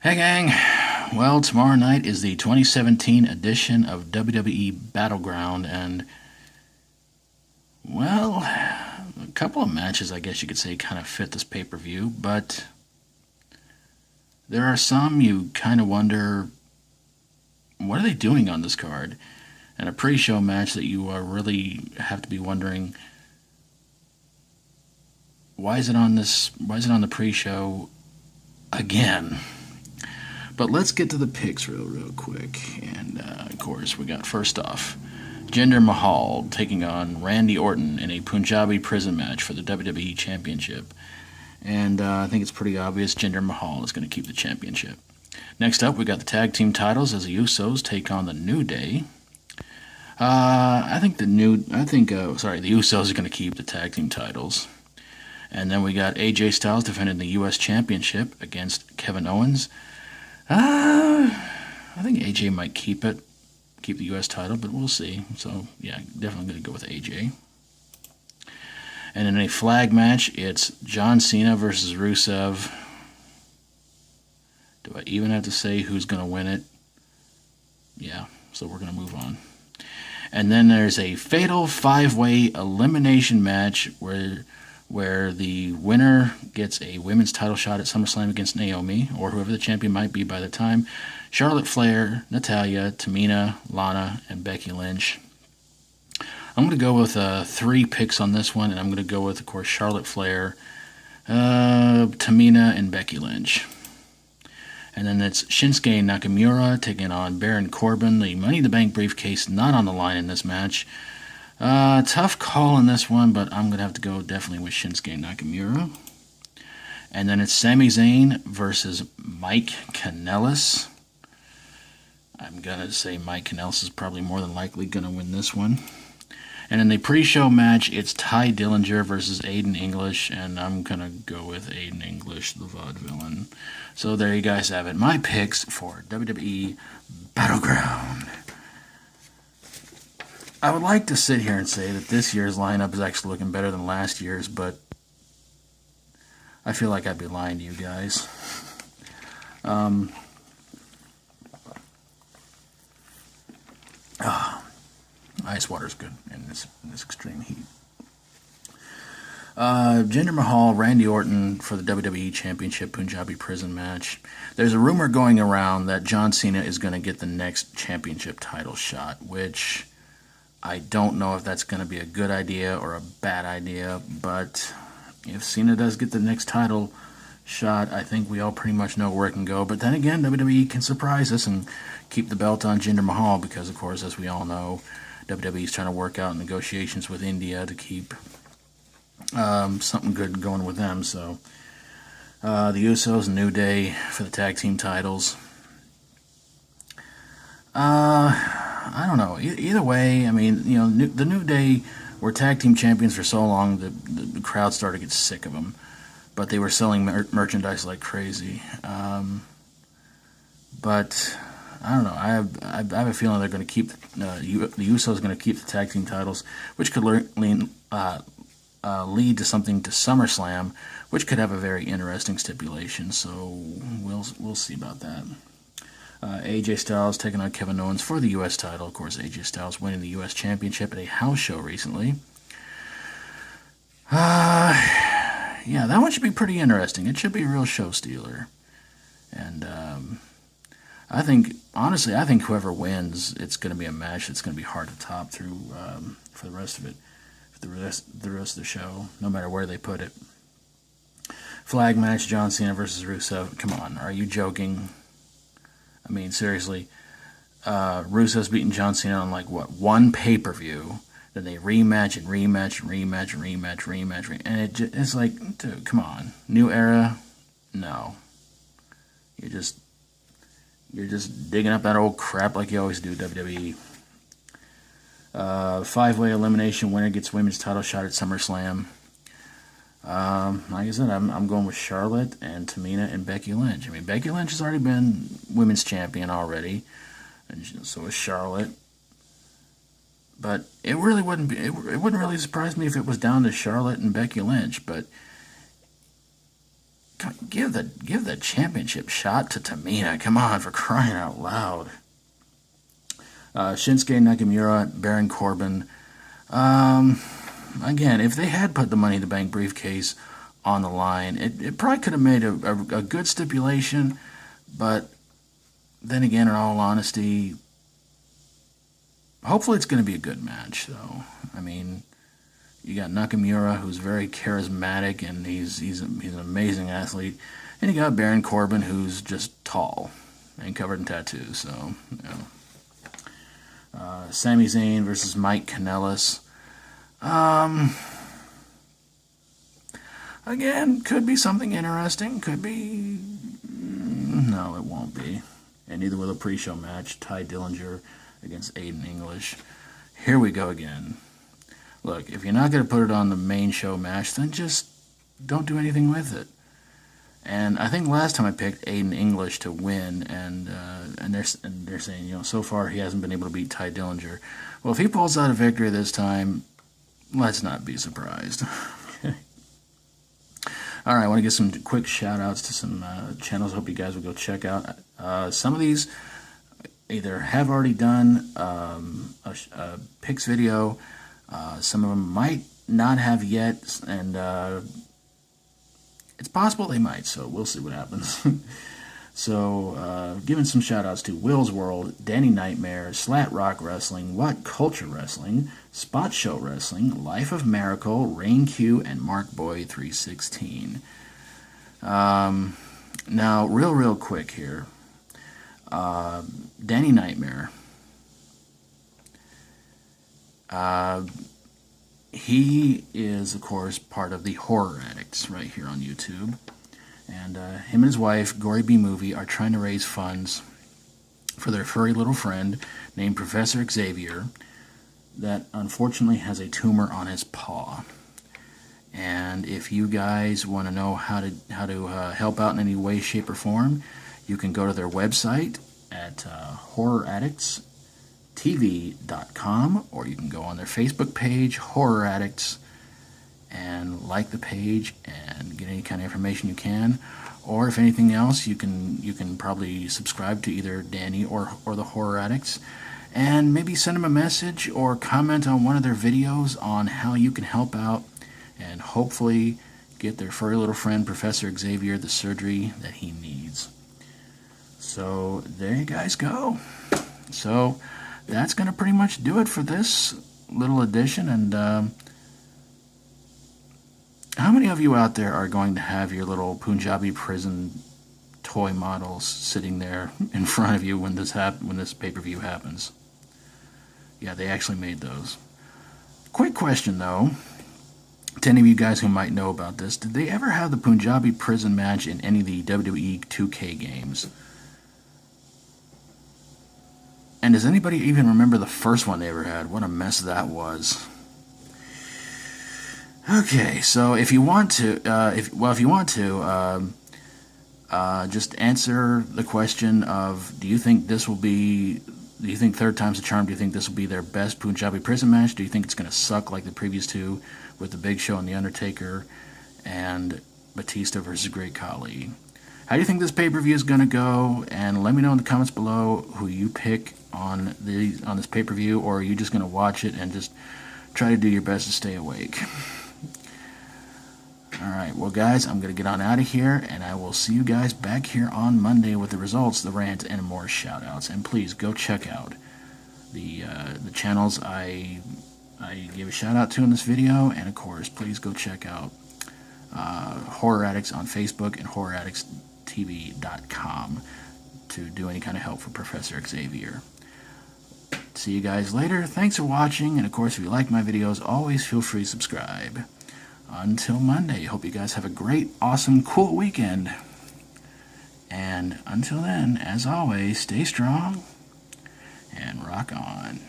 Hey gang! Well, tomorrow night is the 2017 edition of WWE Battleground, and, well, a couple of matches, I guess you could say, kind of fit this pay per view, but there are some you kind of wonder what are they doing on this card? And a pre show match that you really have to be wondering why is it on the pre show again? But let's get to the picks real quick. And of course, we got first off Jinder Mahal taking on Randy Orton in a Punjabi prison match for the WWE Championship. And I think it's pretty obvious Jinder Mahal is going to keep the championship. Next up, we got the tag team titles as the Usos take on the New Day. The Usos are going to keep the tag team titles. And then we got AJ Styles defending the U.S. Championship against Kevin Owens. I think AJ might keep the U.S. title, but we'll see. So, yeah, definitely going to go with AJ. And in a flag match, it's John Cena versus Rusev. Do I even have to say who's going to win it? Yeah, so we're going to move on. And then there's a fatal five-way elimination match where the winner gets a women's title shot at SummerSlam against Naomi, or whoever the champion might be by the time. Charlotte Flair, Natalya, Tamina, Lana, and Becky Lynch. I'm going to go with 3 picks on this one, and I'm going to go with, of course, Charlotte Flair, Tamina, and Becky Lynch. And then it's Shinsuke Nakamura taking on Baron Corbin. The Money in the Bank briefcase not on the line in this match. Tough call on this one, but I'm going to have to go definitely with Shinsuke Nakamura. And then it's Sami Zayn versus Mike Kanellis. I'm going to say Mike Kanellis is probably more than likely going to win this one. And in the pre-show match, it's Ty Dillinger versus Aiden English, and I'm going to go with Aiden English, the vaudevillain. So there you guys have it. My picks for WWE Battleground. I would like to sit here and say that this year's lineup is actually looking better than last year's, but I feel like I'd be lying to you guys. Ice water's good in this extreme heat. Jinder Mahal, Randy Orton for the WWE Championship Punjabi Prison match. There's a rumor going around that John Cena is going to get the next championship title shot, which I don't know if that's going to be a good idea or a bad idea, but if Cena does get the next title shot, I think we all pretty much know where it can go. But then again, WWE can surprise us and keep the belt on Jinder Mahal because, of course, as we all know, WWE is trying to work out negotiations with India to keep something good going with them. So the Usos and New Day for the tag team titles. I don't know. Either way, I mean, the New Day were tag team champions for so long that the crowd started to get sick of them. But they were selling merchandise like crazy. But I don't know. I have a feeling they're going to keep the Usos are going to keep the tag team titles, which could lead to something to SummerSlam, which could have a very interesting stipulation. So we'll see about that. AJ Styles taking on Kevin Owens for the U.S. title. Of course, AJ Styles winning the U.S. Championship at a house show recently. Yeah, that one should be pretty interesting. It should be a real show stealer. And I think whoever wins, it's going to be a match that's going to be hard to top through for the rest of it, for the rest of the show, no matter where they put it. Flag match: John Cena versus Rusev. Come on, are you joking? I mean, seriously, Rusev's beating John Cena on one pay-per-view. Then they rematch, and it's like, dude, come on, new era? No, you're just digging up that old crap like you always do, WWE. 5-way elimination winner gets women's title shot at SummerSlam. Like I said, I'm going with Charlotte and Tamina and Becky Lynch. I mean, Becky Lynch has already been women's champion already, and so is Charlotte. But it wouldn't really surprise me if it was down to Charlotte and Becky Lynch. But Give the championship shot to Tamina. Come on, for crying out loud. Shinsuke Nakamura, Baron Corbin. Again, if they had put the Money in the Bank briefcase on the line, it probably could have made a good stipulation, but then again, in all honesty, hopefully it's going to be a good match, though. I mean, you got Nakamura, who's very charismatic, and he's an amazing athlete. And you got Baron Corbin, who's just tall and covered in tattoos. So, you know. Sami Zayn versus Mike Kanellis. Again, could be something interesting. Could be... No, it won't be. And neither will a pre-show match. Ty Dillinger against Aiden English. Here we go again. Look, if you're not going to put it on the main show match, then just don't do anything with it. And I think last time I picked Aiden English to win, and they're saying, you know, so far he hasn't been able to beat Ty Dillinger. Well, if he pulls out a victory this time, let's not be surprised. Okay. All right, I want to give some quick shout-outs to some channels. I hope you guys will go check out. Some of these either have already done a picks video. Some of them might not have yet, and it's possible they might, so we'll see what happens. So, giving some shout-outs to Will's World, Danny Knightmare, Slat Rock Wrestling, WhatCulture Wrestling, Spot Show Wrestling, LifeOfMaracle, Rayne Q, and MarkBoy316. Now, real quick here. Danny Knightmare. He is, of course, part of the Horror Addicts right here on YouTube. And him and his wife, Gory B Movie, are trying to raise funds for their furry little friend named Professor Xavier that unfortunately has a tumor on his paw. And if you guys want to know how to help out in any way, shape, or form, you can go to their website at horroraddictstv.com, or you can go on their Facebook page, Horror Addicts, and like the page and get any kind of information you can. Or if anything else, you can probably subscribe to either Danny or the Horror Addicts, and maybe send them a message or comment on one of their videos on how you can help out and hopefully get their furry little friend Professor Xavier the surgery that he needs. So there you guys go. So that's going to pretty much do it for this little edition. And how many of you out there are going to have your little Punjabi prison toy models sitting there in front of you when this pay-per-view happens? Yeah, they actually made those. Quick question, though, to any of you guys who might know about this, did they ever have the Punjabi prison match in any of the WWE 2K games? And does anybody even remember the first one they ever had? What a mess that was. Okay, so if you want to, just answer the question of, do you think third time's a charm? Do you think this will be their best Punjabi prison match? Do you think it's going to suck like the previous two with the Big Show and the Undertaker and Batista versus Great Khali? How do you think this pay-per-view is going to go? And let me know in the comments below who you pick on this pay-per-view, or are you just going to watch it and just try to do your best to stay awake? Alright, well guys, I'm going to get on out of here, and I will see you guys back here on Monday with the results, the rant, and more shoutouts. And please go check out the channels I gave a shout out to in this video, and of course, please go check out Horror Addicts on Facebook and horroraddictstv.com to do any kind of help for Professor Xavier. See you guys later. Thanks for watching, and of course, if you like my videos, always feel free to subscribe. Until Monday, hope you guys have a great, awesome, cool weekend. And until then, as always, stay strong and rock on.